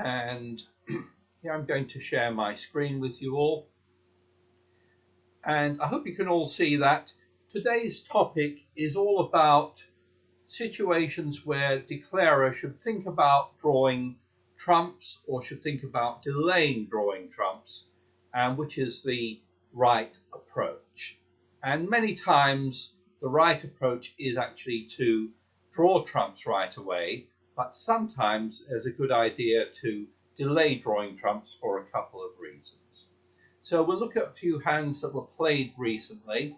And here I'm going to share my screen with you all. And I hope you can all see that today's topic is all about situations where declarer should think about drawing trumps or should think about delaying drawing trumps, and which is the right approach. And many times the right approach is actually to draw trumps right away, but sometimes there's a good idea to delay drawing trumps for a couple of reasons. So we'll look at a few hands that were played recently.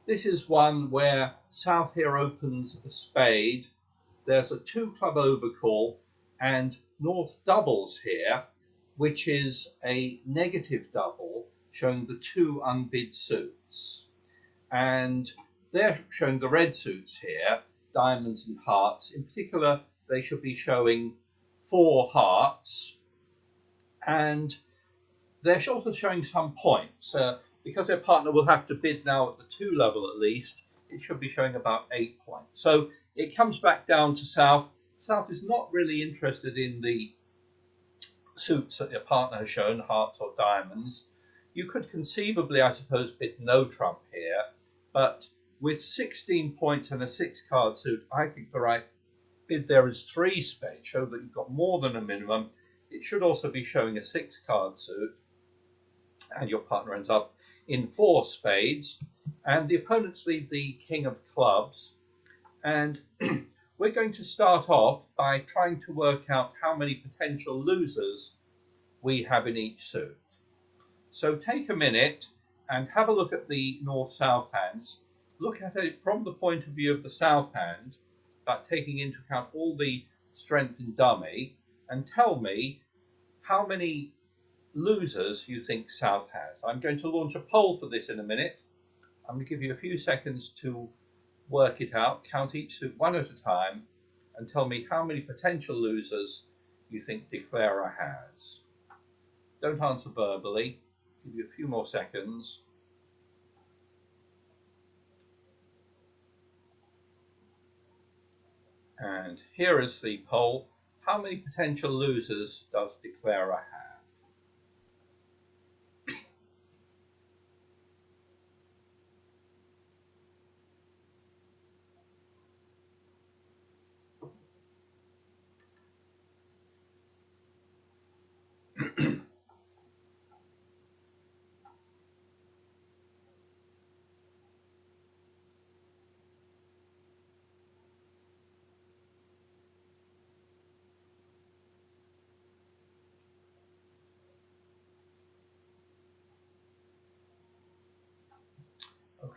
This is one where South here opens a spade. There's a 2-club overcall, and North doubles here, which is a negative double showing the 2 unbid suits. And they're showing the red suits here, diamonds and hearts. In particular, they should be showing 4 hearts, and they're also showing some points. Because their partner will have to bid now at the 2 level at least, it should be showing about 8 points. So it comes back down to South. South is not really interested in the suits that their partner has shown, hearts or diamonds. You could conceivably, I suppose, bid no trump here, but with 16 points and a 6-card suit, I think the right bid there is 3 spades, show that you've got more than a minimum. It should also be showing a 6-card suit, and your partner ends up in 4 spades, and the opponents leave the king of clubs. And we're going to start off by trying to work out how many potential losers we have in each suit. So take a minute and have a look at the north-south hands. Look at it from the point of view of the south hand, but taking into account all the strength in dummy, and tell me how many losers you think South has. I'm going to launch a poll for this in a minute. I'm going to give you a few seconds to work it out, count each suit one at a time, and tell me how many potential losers you think declarer has. Don't answer verbally. Give you a few more seconds. And here is the poll. How many potential losers does declarer have?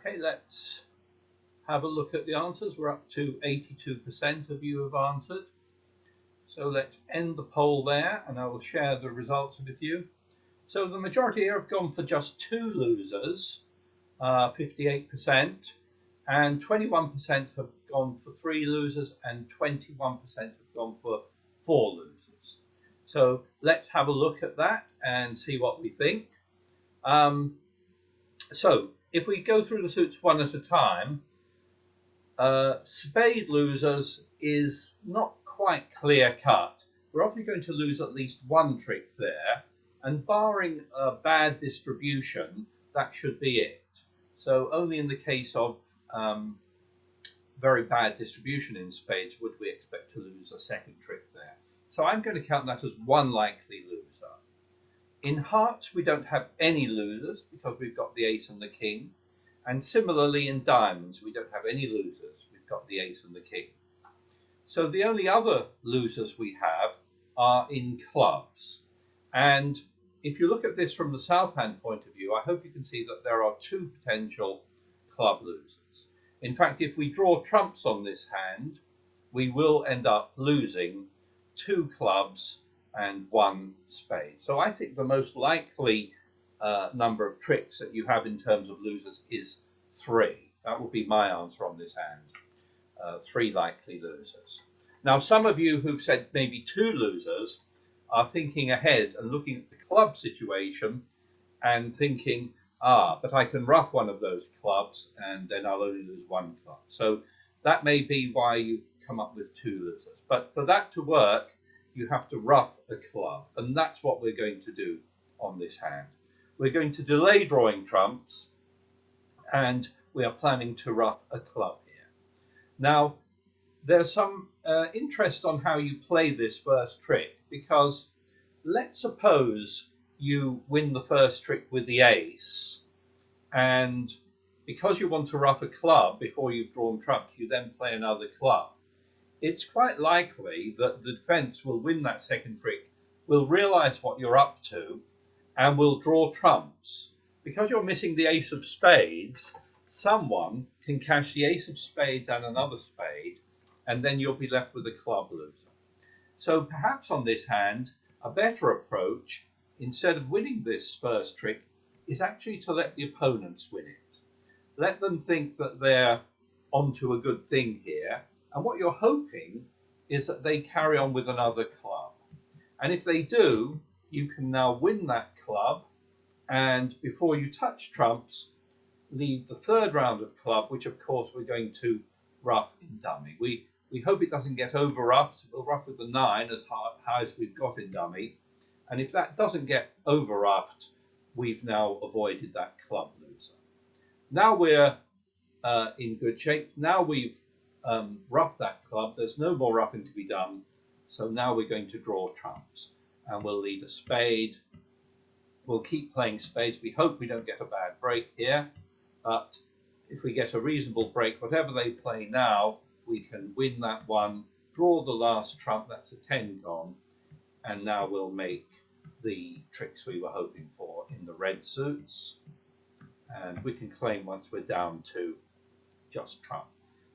Okay, let's have a look at the answers. We're up to 82% of you have answered. So let's end the poll there, and I will share the results with you. So the majority here have gone for just 2 losers, 58%, and 21% have gone for 3 losers, and 21% have gone for 4 losers. So let's have a look at that and see what we think. So if we go through the suits one at a time, spade losers is not quite clear cut. We're obviously going to lose at least 1 trick there, and barring a bad distribution, that should be it. So only in the case of very bad distribution in spades would we expect to lose a 2nd trick there. So I'm going to count that as 1 likely loser. In hearts, we don't have any losers because we've got the ace and the king. And similarly in diamonds, we don't have any losers. We've got the ace and the king. So the only other losers we have are in clubs. And if you look at this from the south hand point of view, I hope you can see that there are 2 potential club losers. In fact, if we draw trumps on this hand, we will end up losing 2 clubs and 1 spade. So I think the most likely number of tricks that you have in terms of losers is 3. That would be my answer on this hand. 3 likely losers. Now, some of you who've said maybe 2 losers are thinking ahead and looking at the club situation and thinking, but I can ruff one of those clubs and then I'll only lose 1 club. So that may be why you've come up with 2 losers. But for that to work, you have to ruff a club, and that's what we're going to do on this hand. We're going to delay drawing trumps, and we are planning to ruff a club here. Now, there's some interest on how you play this first trick, because let's suppose you win the first trick with the ace, and because you want to ruff a club before you've drawn trumps, you then play another club. It's quite likely that the defense will win that second trick, will realize what you're up to, and will draw trumps. Because you're missing the ace of spades, someone can cash the ace of spades and another spade, and then you'll be left with a club loser. So perhaps on this hand, a better approach, instead of winning this first trick, is actually to let the opponents win it. Let them think that they're onto a good thing here, and what you're hoping is that they carry on with another club. And if they do, you can now win that club, and before you touch trumps, leave the third round of club, which of course we're going to ruff in dummy. We hope it doesn't get over ruffed, so we'll ruff with the 9 as high as we've got in dummy. And if that doesn't get over ruffed, we've now avoided that club loser. Now we're in good shape. Now we've ruffed that club. There's no more ruffing to be done. So now we're going to draw trumps, and we'll lead a spade. We'll keep playing spades. We hope we don't get a bad break here, but if we get a reasonable break, whatever they play now, we can win that one, draw the last trump, that's a 10 gone, and now we'll make the tricks we were hoping for in the red suits, and we can claim once we're down to just trump.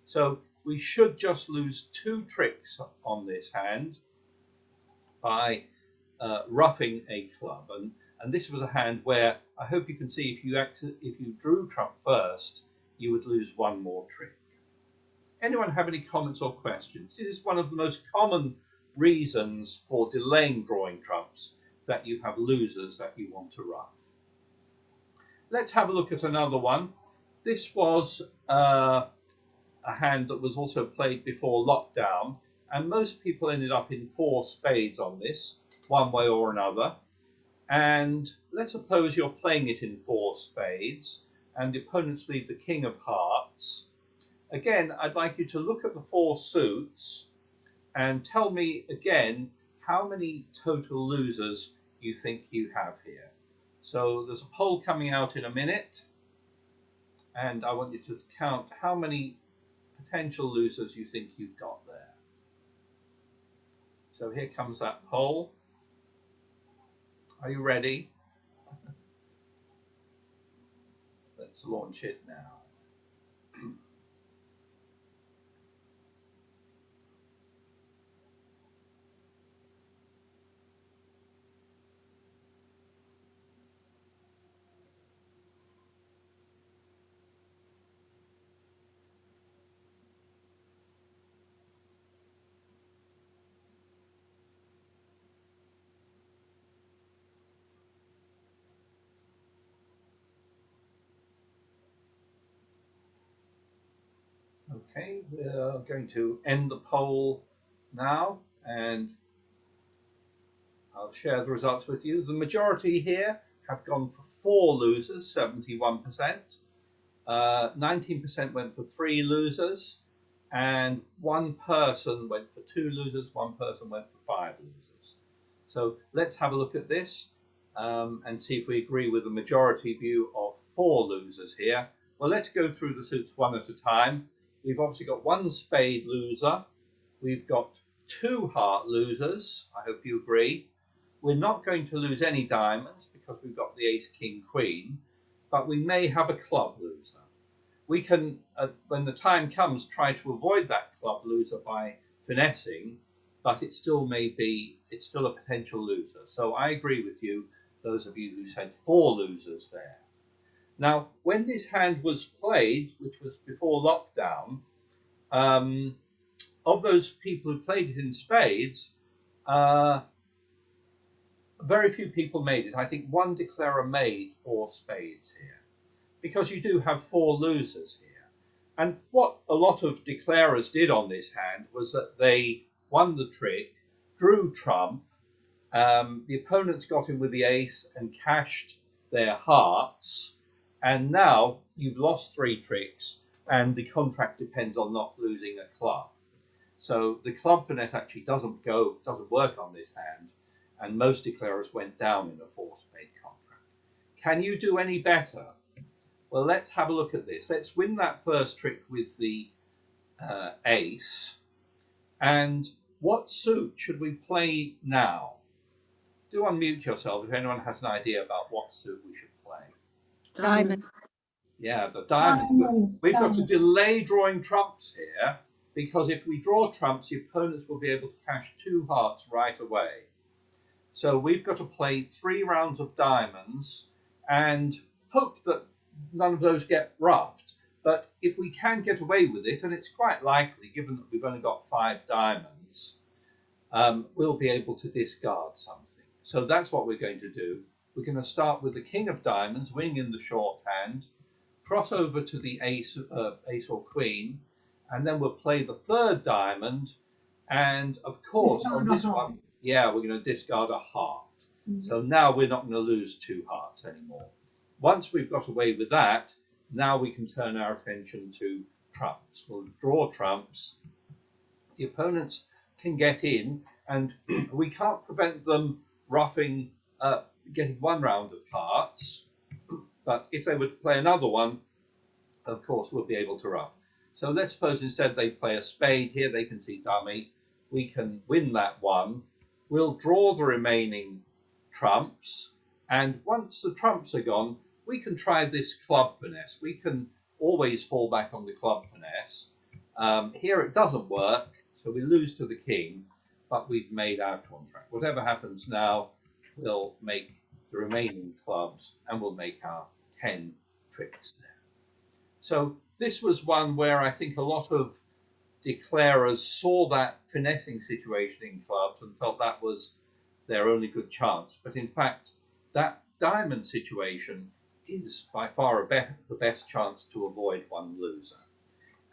So we should just lose 2 tricks on this hand by ruffing a club, and this was a hand where I hope you can see if you drew trump first, you would lose 1 more trick. Anyone have any comments or questions? This is one of the most common reasons for delaying drawing trumps, that you have losers that you want to ruff. Let's have a look at another one. This was a hand that was also played before lockdown, and most people ended up in 4 spades on this, one way or another. And let's suppose you're playing it in 4 spades, and the opponents leave the king of hearts. Again, I'd like you to look at the 4 suits and tell me again how many total losers you think you have here. So there's a poll coming out in a minute, and I want you to count how many potential losers you think you've got there. So here comes that poll. Are you ready? Let's launch it now. Okay, we're going to end the poll now, and I'll share the results with you. The majority here have gone for 4 losers, 71%. 19% went for 3 losers, and 1 person went for 2 losers, 1 person went for 5 losers. So let's have a look at this and see if we agree with the majority view of 4 losers here. Well, let's go through the suits one at a time. We've obviously got 1 spade loser. We've got 2 heart losers. I hope you agree. We're not going to lose any diamonds because we've got the ace, king, queen, but we may have a club loser. We can, when the time comes, try to avoid that club loser by finessing, but it still may be, it's still a potential loser. So I agree with you, those of you who said 4 losers there. Now, when this hand was played, which was before lockdown, of those people who played it in spades, very few people made it. I think 1 declarer made 4 spades here, because you do have 4 losers here. And what a lot of declarers did on this hand was that they won the trick, drew trump, the opponents got in with the ace and cashed their hearts, and now you've lost 3 tricks, and the contract depends on not losing a club. So the club finesse actually doesn't work on this hand, and most declarers went down in a 4-spade contract. Can you do any better? Well, let's have a look at this. Let's win that first trick with the ace. And what suit should we play now? Do unmute yourself if anyone has an idea about what suit we should play. Diamonds. Yeah, the diamonds. We've got to delay drawing trumps here, because if we draw trumps, the opponents will be able to cash 2 hearts right away. So we've got to play 3 rounds of diamonds and hope that none of those get ruffed. But if we can get away with it, and it's quite likely given that we've only got 5 diamonds, we'll be able to discard something. So that's what we're going to do. We're going to start with the king of diamonds, winning in the shorthand, cross over to the ace or queen, and then we'll play the 3rd diamond. And of course, on this one, yeah, we're going to discard a heart. So now we're not going to lose 2 hearts anymore. Once we've got away with that, now we can turn our attention to trumps. We'll draw trumps. The opponents can get in, and we can't prevent them ruffing, getting 1 round of hearts. But if they were to play another one, of course, we'll be able to ruff. So let's suppose instead they play a spade here. They can see dummy. We can win that one. We'll draw the remaining trumps. And once the trumps are gone, we can try this club finesse. We can always fall back on the club finesse. Here it doesn't work, so we lose to the king, but we've made our contract. Whatever happens now, we'll make the remaining clubs, and we'll make our 10 tricks there. So this was one where I think a lot of declarers saw that finessing situation in clubs and felt that was their only good chance. But in fact, that diamond situation is by far the best chance to avoid one loser.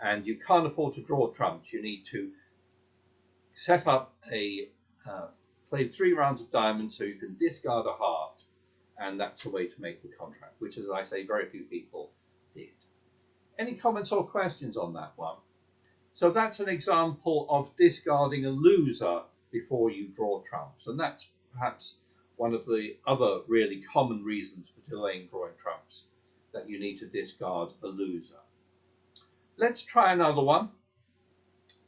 And you can't afford to draw trumps. You need to set up play 3 rounds of diamonds so you can discard a heart, and that's the way to make the contract, which, as I say, very few people did. Any comments or questions on that one? So that's an example of discarding a loser before you draw trumps, and that's perhaps one of the other really common reasons for delaying drawing trumps, that you need to discard a loser. Let's try another one.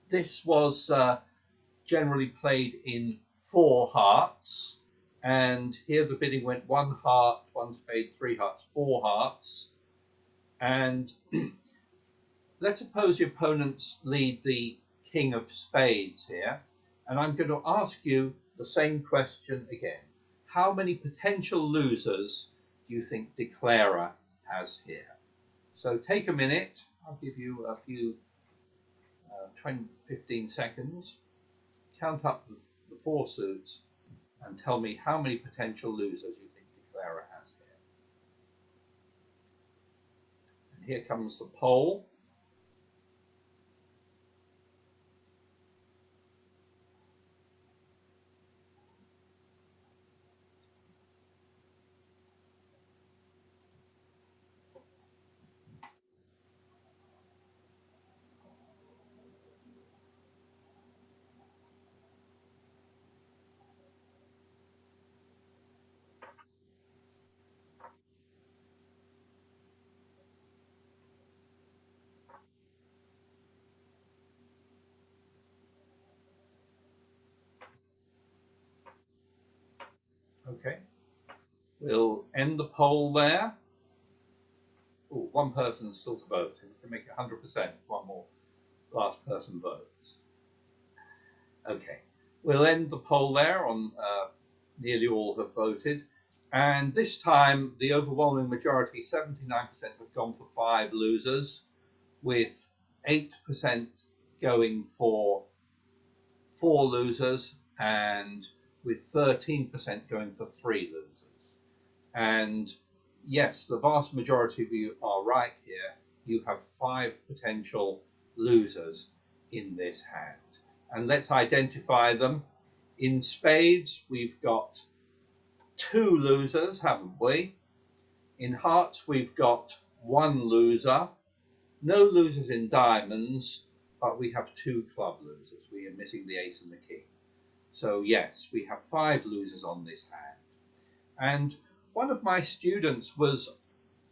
This was generally played in 4 hearts, and here the bidding went 1 heart, 1 spade, 3 hearts, 4 hearts. And let's suppose the opponents lead the king of spades here, and I'm going to ask you the same question again. How many potential losers do you think declarer has here? So take a minute. I'll give you a few 15 seconds. Count up the 4 suits and tell me how many potential losers you think declarer has here. And here comes the poll. Okay, we'll end the poll there. Oh, 1 person still to vote. We can make it 100%. 1 more last person votes. Okay, we'll end the poll there on nearly all have voted. And this time, the overwhelming majority, 79%, have gone for 5 losers, with 8% going for 4 losers, and with 13% going for 3 losers. And yes, the vast majority of you are right here. You have 5 potential losers in this hand. And let's identify them. In spades, we've got 2 losers, haven't we? In hearts, we've got 1 loser. No losers in diamonds, but we have 2 club losers. We are missing the ace and the king. So yes, we have 5 losers on this hand. And one of my students was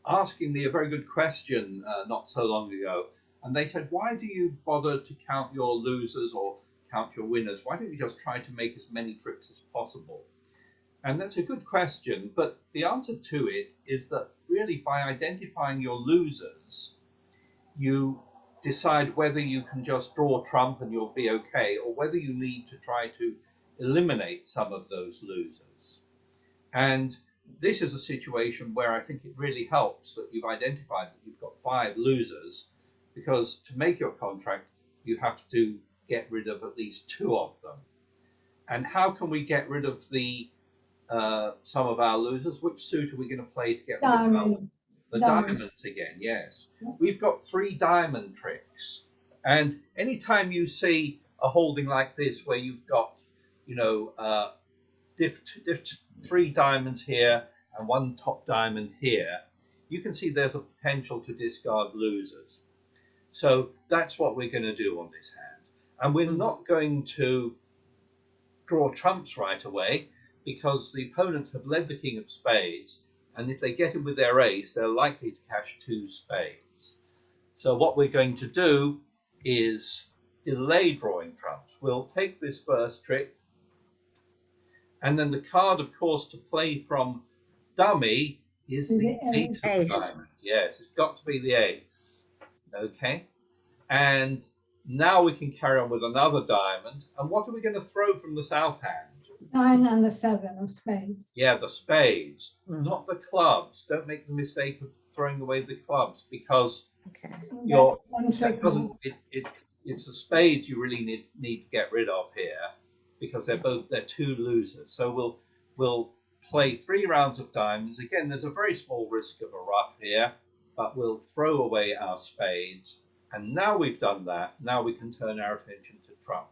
asking me a very good question not so long ago. And they said, why do you bother to count your losers or count your winners? Why don't you just try to make as many tricks as possible? And that's a good question, but the answer to it is that really by identifying your losers, you decide whether you can just draw trump and you'll be okay, or whether you need to try to eliminate some of those losers. And this is a situation where I think it really helps that you've identified that you've got 5 losers, because to make your contract, you have to get rid of at least 2 of them. And how can we get rid of some of our losers? Which suit are we going to play to get rid of them? The diamonds again, yes. We've got 3 diamond tricks. And anytime you see a holding like this where you've got, 3 diamonds here and 1 top diamond here, you can see there's a potential to discard losers. So that's what we're going to do on this hand. And we're not going to draw trumps right away, because the opponents have led the king of spades, and if they get him with their ace, they're likely to cash 2 spades. So what we're going to do is delay drawing trumps. We'll take this first trick, and then the card, of course, to play from dummy is the ace of diamond. Yes, it's got to be the ace. Okay, and now we can carry on with another diamond. And what are we going to throw from the south hand? 9 and the 7 of spades. Yeah, the spades, not the clubs. Don't make the mistake of throwing away the clubs, because it's the spades you really need to get rid of here, because they're 2 losers. So we'll play 3 rounds of diamonds. Again, there's a very small risk of a ruff here, but we'll throw away our spades. And now we've done that, now we can turn our attention to trump.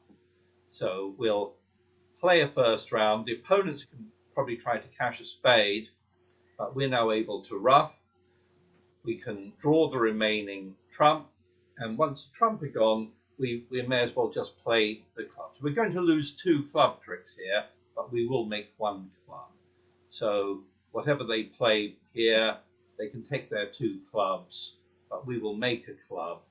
So we'll play a first round. The opponents can probably try to cash a spade, but we're now able to ruff. We can draw the remaining trump, and once the trump are gone, we may as well just play the clubs. We're going to lose 2 club tricks here, but we will make 1 club. So whatever they play here, they can take their 2 clubs, but we will make a club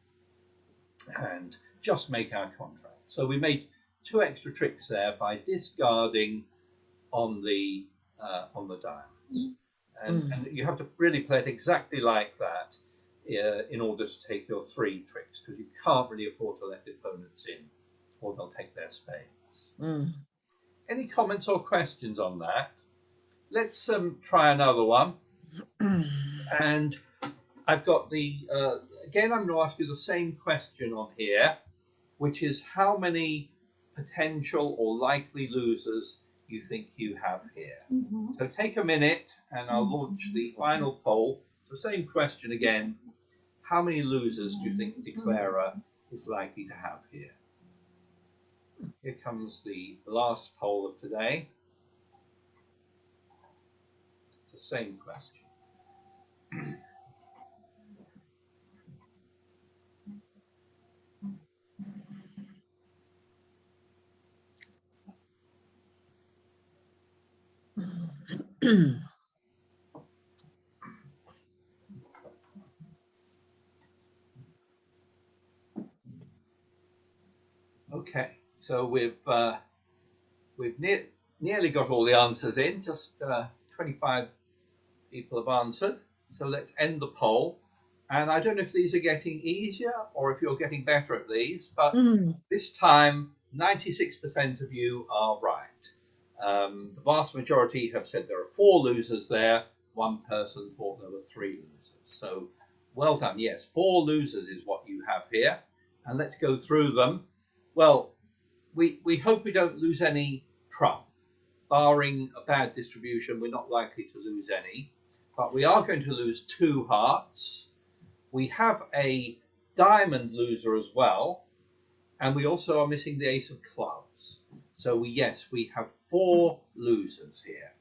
and just make our contract. So we made 2 extra tricks there by discarding on the diamonds. And you have to really play it exactly like that in order to take your 3 tricks, because you can't really afford to let the opponents in, or they'll take their spades. Any comments or questions on that? Let's try another one. And I've got again, I'm going to ask you the same question on here, which is how many potential or likely losers you think you have here. So take a minute and I'll launch the final poll. It's the same question again. How many losers do you think the declarer is likely to have here? Here comes the last poll of today. It's the same question. Okay, so we've nearly got all the answers in. Just 25 people have answered. So let's end the poll. And I don't know if these are getting easier or if you're getting better at these, but this time 96% of you are right. The vast majority have said there are 4 losers there. 1 person thought there were 3 losers. So well done. Yes, 4 losers is what you have here. And let's go through them. Well, we hope we don't lose any trump. Barring a bad distribution, we're not likely to lose any. But we are going to lose 2 hearts. We have a diamond loser as well. And we also are missing the ace of clubs. So yes, we have 4 losers here.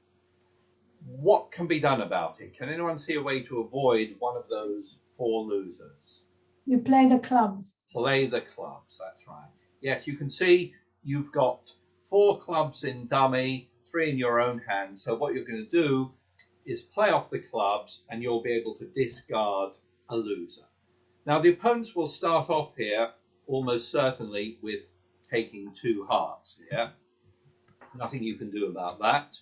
What can be done about it? Can anyone see a way to avoid one of those 4 losers? You play the clubs. Play the clubs, that's right. Yes, you can see you've got 4 clubs in dummy, 3 in your own hand. So what you're going to do is play off the clubs and you'll be able to discard a loser. Now the opponents will start off here almost certainly with taking 2 hearts here. Nothing you can do about that.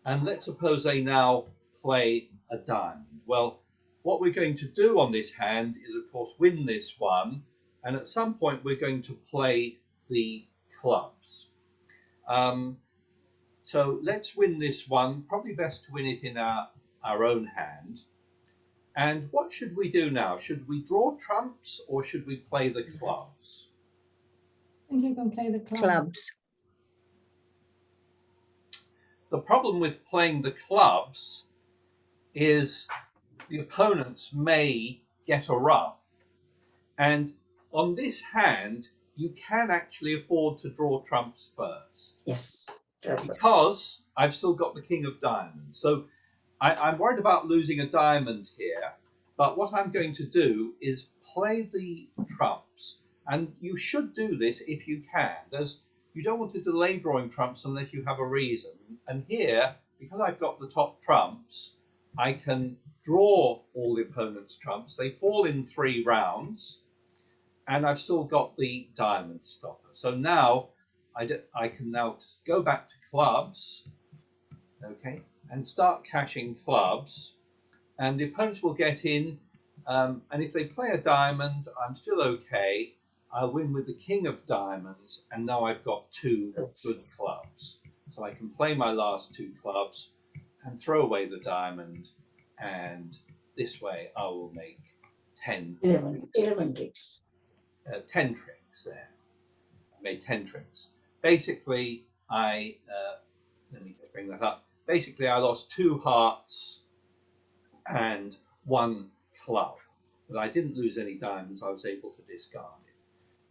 And let's suppose they now play a diamond. Well, what we're going to do on this hand is, of course, win this one. And at some point, we're going to play the clubs. So let's win this one. Probably best to win it in our own hand. And what should we do now? Should we draw trumps or should we play the clubs? I think you can play the clubs. Clubs. The problem with playing the clubs is the opponents may get a ruff. And on this hand, you can actually afford to draw trumps first. Yes. Because I've still got the king of diamonds. So I'm worried about losing a diamond here. But what I'm going to do is play the trumps. And you should do this if you can. You don't want to delay drawing trumps unless you have a reason. And here, because I've got the top trumps, I can draw all the opponent's trumps. They fall in 3 rounds. And I've still got the diamond stopper. So now I can now go back to clubs, okay, and start cashing clubs. And the opponents will get in. And if they play a diamond, I'm still okay. I'll win with the king of diamonds, and now I've got 2 good clubs. So I can play my last 2 clubs and throw away the diamond, and this way I will make 10 11 tricks. 10 tricks there. I made 10 tricks. Basically, let me just bring that up. Basically, I lost 2 hearts and 1 club, but I didn't lose any diamonds. I was able to discard it.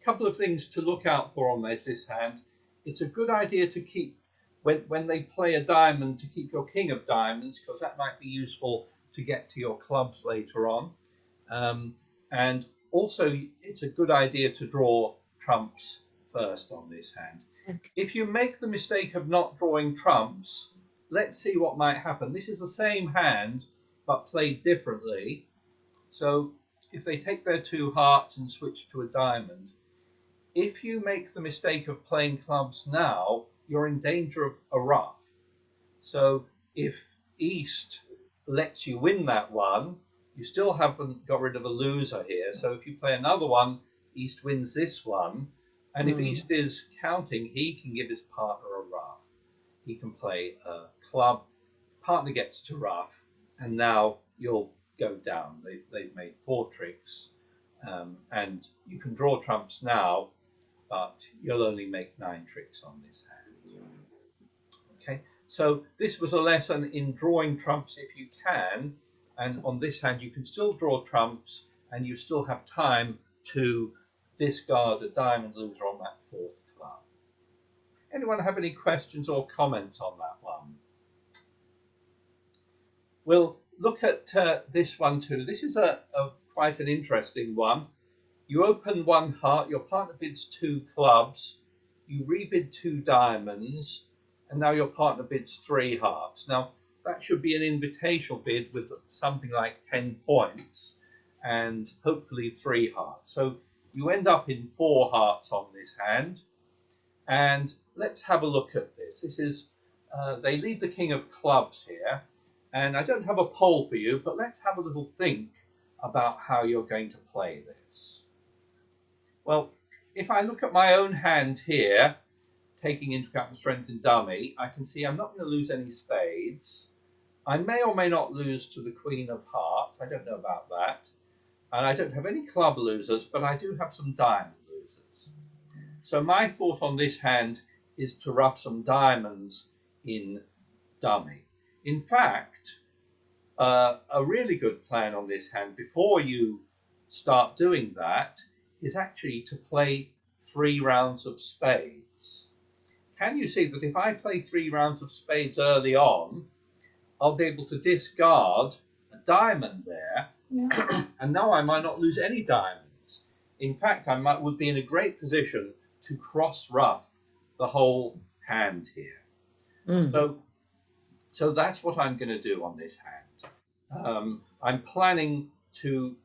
Couple of things to look out for on this hand. It's a good idea to keep, when they play a diamond, to keep your king of diamonds, because that might be useful to get to your clubs later on. And also, it's a good idea to draw trumps first on this hand. Okay. If you make the mistake of not drawing trumps, let's see what might happen. This is the same hand, but played differently. So if they take their 2 hearts and switch to a diamond, if you make the mistake of playing clubs now, you're in danger of a ruff. So if East lets you win that one, you still haven't got rid of a loser here. So if you play another one, East wins this one. And if East is counting, he can give his partner a ruff. He can play a club, partner gets to ruff, and now you'll go down. They've made 4 tricks. And you can draw trumps now, but you'll only make 9 tricks on this hand. Okay, so this was a lesson in drawing trumps if you can, and on this hand you can still draw trumps and you still have time to discard a diamond loser on that 4th club. Anyone have any questions or comments on that one? We'll look at this one too. This is quite an interesting one. You open 1 heart, your partner bids 2 clubs, you rebid 2 diamonds, and now your partner bids 3 hearts. Now, that should be an invitational bid with something like 10 points, and hopefully 3 hearts. So you end up in 4 hearts on this hand, and let's have a look at this. This is, they lead the king of clubs here, and I don't have a poll for you, but let's have a little think about how you're going to play this. Well, if I look at my own hand here, taking into account the strength in dummy, I can see I'm not going to lose any spades. I may or may not lose to the queen of hearts. I don't know about that. And I don't have any club losers, but I do have some diamond losers. So my thought on this hand is to ruff some diamonds in dummy. In fact, a really good plan on this hand before you start doing that is actually to play 3 rounds of spades. can you see that if I play 3 rounds of spades early on, I'll be able to discard a diamond there, Yeah. and now I might not lose any diamonds. In fact, would be in a great position to cross-ruff the whole hand here. So that's what I'm going to do on this hand. I'm planning to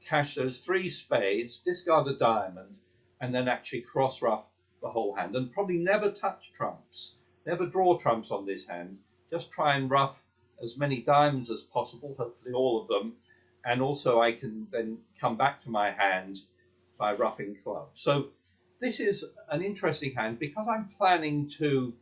cash those 3 spades, discard a diamond, and then actually cross-ruff the whole hand, and probably never touch trumps, never draw trumps on this hand. Just try and ruff as many diamonds as possible, hopefully all of them, and also I can then come back to my hand by ruffing clubs. So this is an interesting hand because I'm planning to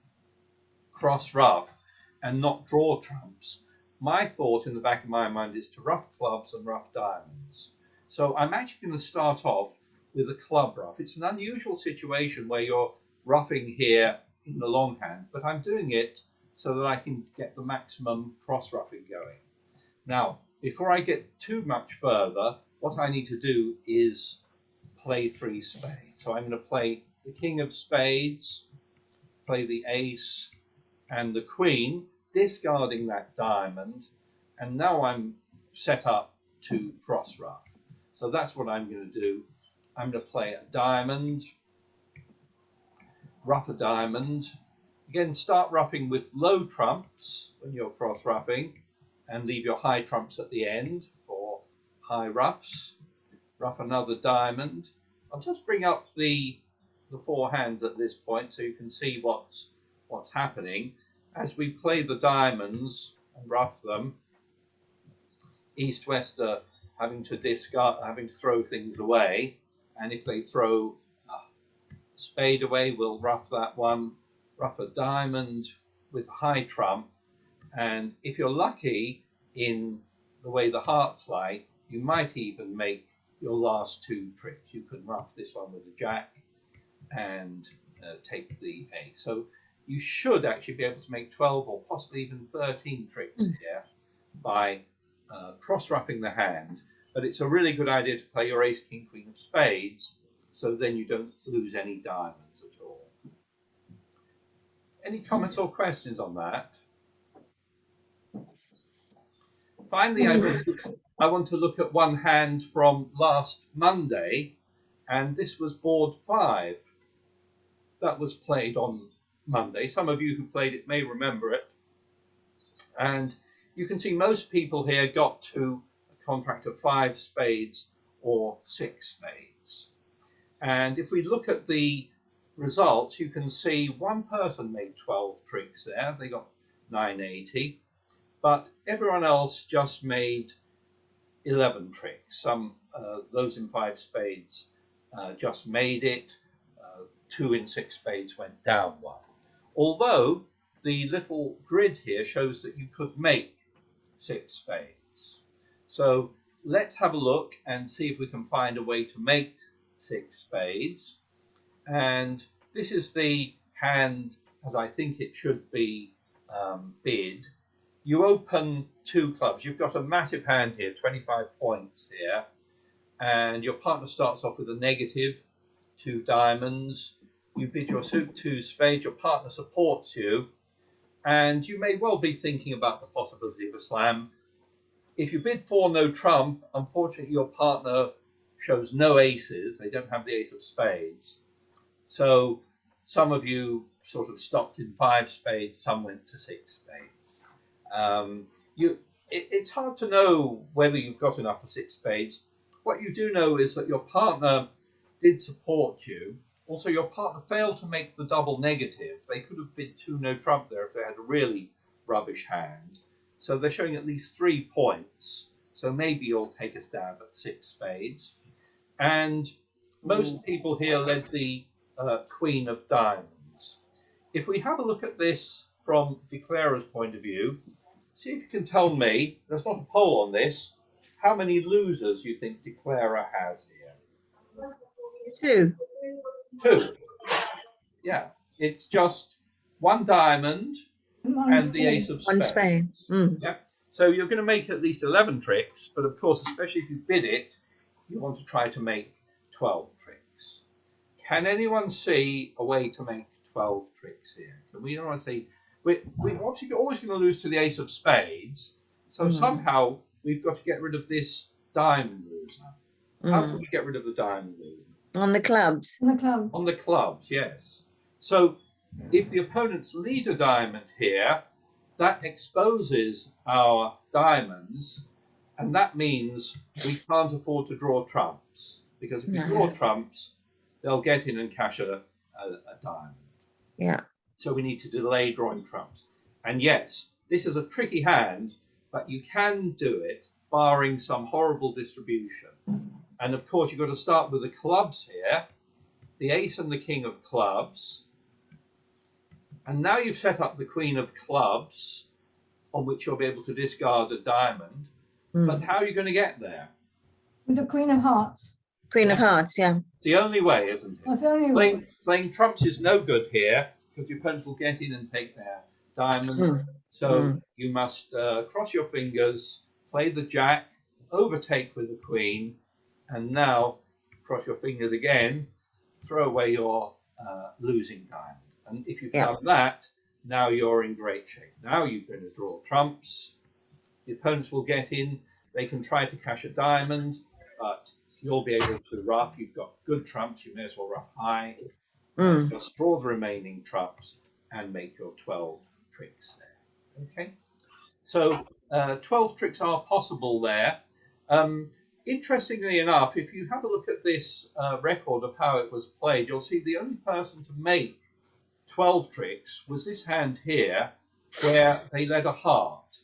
cross-ruff and not draw trumps. My thought in the back of my mind is to ruff clubs and ruff diamonds. So I'm actually going to start off with a club ruff. It's an unusual situation where you're ruffing here in the long hand, but I'm doing it so that I can get the maximum cross-ruffing going. Now, before I get too much further, what I need to do is play 3 spades. So I'm going to play the king of spades, play the ace and the queen, discarding that diamond, and now I'm set up to cross-ruff. So that's what I'm going to do. I'm going to play a diamond, ruff a diamond. Again, start ruffing with low trumps when you're cross-ruffing, and leave your high trumps at the end for high ruffs. Ruff another diamond. I'll just bring up the 4 hands at this point so you can see what's happening. As we play the diamonds and ruff them, East-West are having to discard, having to throw things away, and if they throw a spade away, we'll ruff that one, ruff a diamond with high trump, and if you're lucky in the way the hearts lie, you might even make your last 2 tricks. You can ruff this one with a jack and take the ace. So you should actually be able to make 12 or possibly even 13 tricks here by cross-ruffing the hand. But it's a really good idea to play your ace, king, queen of spades, so then you don't lose any diamonds at all. Any comments or questions on that? Finally, I want to look at one hand from last Monday, and this was board 5. That was played on Monday. Some of you who played it may remember it. And you can see most people here got to a contract of 5 spades or 6 spades. And if we look at the results, you can see one person made 12 tricks there. They got 980. But everyone else just made 11 tricks. Some, those in 5 spades just made it. 2 in 6 spades went down 1. Although the little grid here shows that you could make 6 spades. So let's have a look and see if we can find a way to make 6 spades. And this is the hand as I think it should be bid. You open 2 clubs. You've got a massive hand here, 25 points here. And your partner starts off with a negative, 2 diamonds. You bid your suit 2 spades. Your partner supports you. And you may well be thinking about the possibility of a slam. If you bid 4 no trump, unfortunately your partner shows no aces. They don't have the ace of spades. So some of you sort of stopped in 5 spades, some went to 6 spades. It's hard to know whether you've got enough for 6 spades. What you do know is that your partner did support you. Also, your partner failed to make the double negative. They could have bid 2 no trump there if they had a really rubbish hand. So they're showing at least 3 points. So maybe you'll take a stab at 6 spades. And most people here led the queen of diamonds. If we have a look at this from declarer's point of view, see if you can tell me, there's not a poll on this, how many losers you think declarer has here? 2. Yeah, it's just 1 diamond and the ace of spades. 1 spade. Yeah. So you're going to make at least 11 tricks, but of course, especially if you bid it, you want to try to make 12 tricks. Can anyone see a way to make 12 tricks here. Can we say we're obviously always going to lose to the ace of spades, so somehow we've got to get rid of this diamond loser. How can we get rid of the diamond loser? On the clubs. On the clubs. On the clubs, yes. So if the opponents lead a diamond here, that exposes our diamonds, and that means we can't afford to draw trumps, because if we draw trumps, they'll get in and cash a diamond. Yeah. So we need to delay drawing trumps. And yes, this is a tricky hand, but you can do it barring some horrible distribution. And of course, you've got to start with the clubs here, the ace and the king of clubs. And now you've set up the queen of clubs, on which you'll be able to discard a diamond. But how are you going to get there? With the queen of hearts. Queen of hearts, yeah. The only way, isn't it? That's the only way. Playing trumps is no good here, because your opponent will get in and take their diamond. So you must cross your fingers, play the jack, overtake with the queen, and now cross your fingers again, throw away your losing diamond. And if you've done that, now you're in great shape. Now you're going to draw trumps. The opponents will get in. They can try to cash a diamond, but you'll be able to ruff. You've got good trumps. You may as well ruff high. Just draw the remaining trumps and make your 12 tricks there. Okay? So 12 tricks are possible there. Interestingly enough, if you have a look at this record of how it was played, you'll see the only person to make 12 tricks was this hand here, where they led a heart.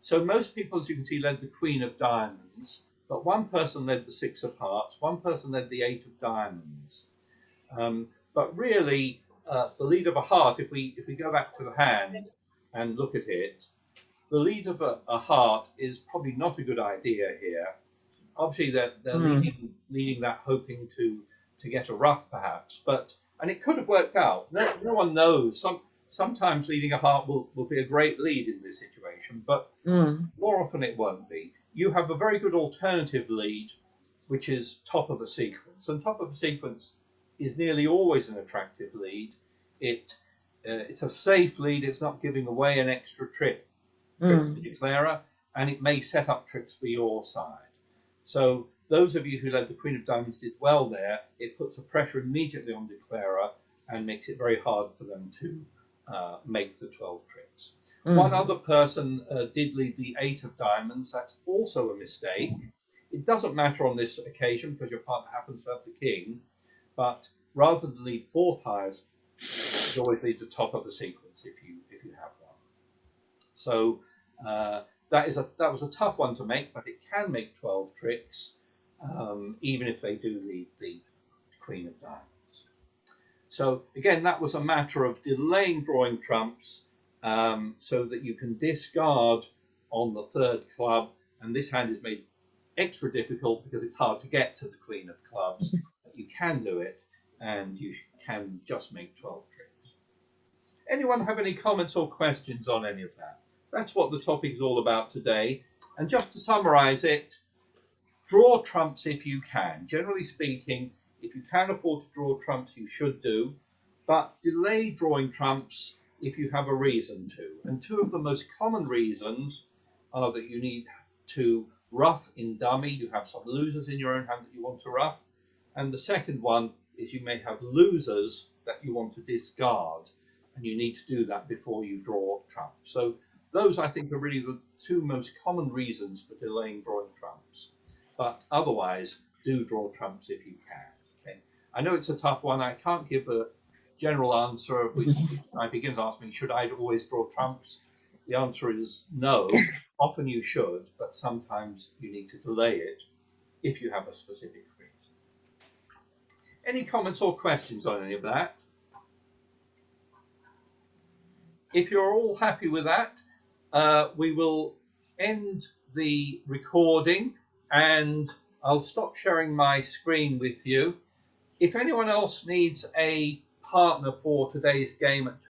So most people, as you can see, led the queen of diamonds, but one person led the 6 of hearts, one person led the 8 of diamonds. But really, the lead of a heart, if we go back to the hand and look at it, the lead of a heart is probably not a good idea here. Obviously, they're leading that, hoping to get a ruff, perhaps. And it could have worked out. No one knows. Sometimes leading a heart will be a great lead in this situation, but more often it won't be. You have a very good alternative lead, which is top of a sequence. And top of a sequence is nearly always an attractive lead. It's a safe lead. It's not giving away an extra trick to the declarer, and it may set up tricks for your side. So those of you who led the queen of diamonds did well there. It puts a pressure immediately on the declarer and makes it very hard for them to make the 12 tricks. One other person did lead the 8 of diamonds. That's also a mistake. It doesn't matter on this occasion because your partner happens to have the king, but rather than lead 4th highest, you always lead the top of the sequence if you have one. So that was a tough one to make, but it can make 12 tricks, even if they do lead the queen of diamonds. So again, that was a matter of delaying drawing trumps so that you can discard on the 3rd club, and this hand is made extra difficult because it's hard to get to the queen of clubs, but you can do it, and you can just make 12 tricks. Anyone have any comments or questions on any of that? That's what the topic is all about today. And just to summarize it, draw trumps if you can. Generally speaking, if you can afford to draw trumps, you should do, but delay drawing trumps if you have a reason to. And 2 of the most common reasons are that you need to ruff in dummy. You have some losers in your own hand that you want to ruff. And the second one is you may have losers that you want to discard, and you need to do that before you draw trumps. So those, I think, are really the 2 most common reasons for delaying drawing trumps. But otherwise, do draw trumps if you can. Okay? I know it's a tough one. I can't give a general answer. If I begin to ask me, should I always draw trumps? The answer is no. Often you should, but sometimes you need to delay it if you have a specific reason. Any comments or questions on any of that? If you're all happy with that, we will end the recording and I'll stop sharing my screen with you. If anyone else needs a partner for today's game at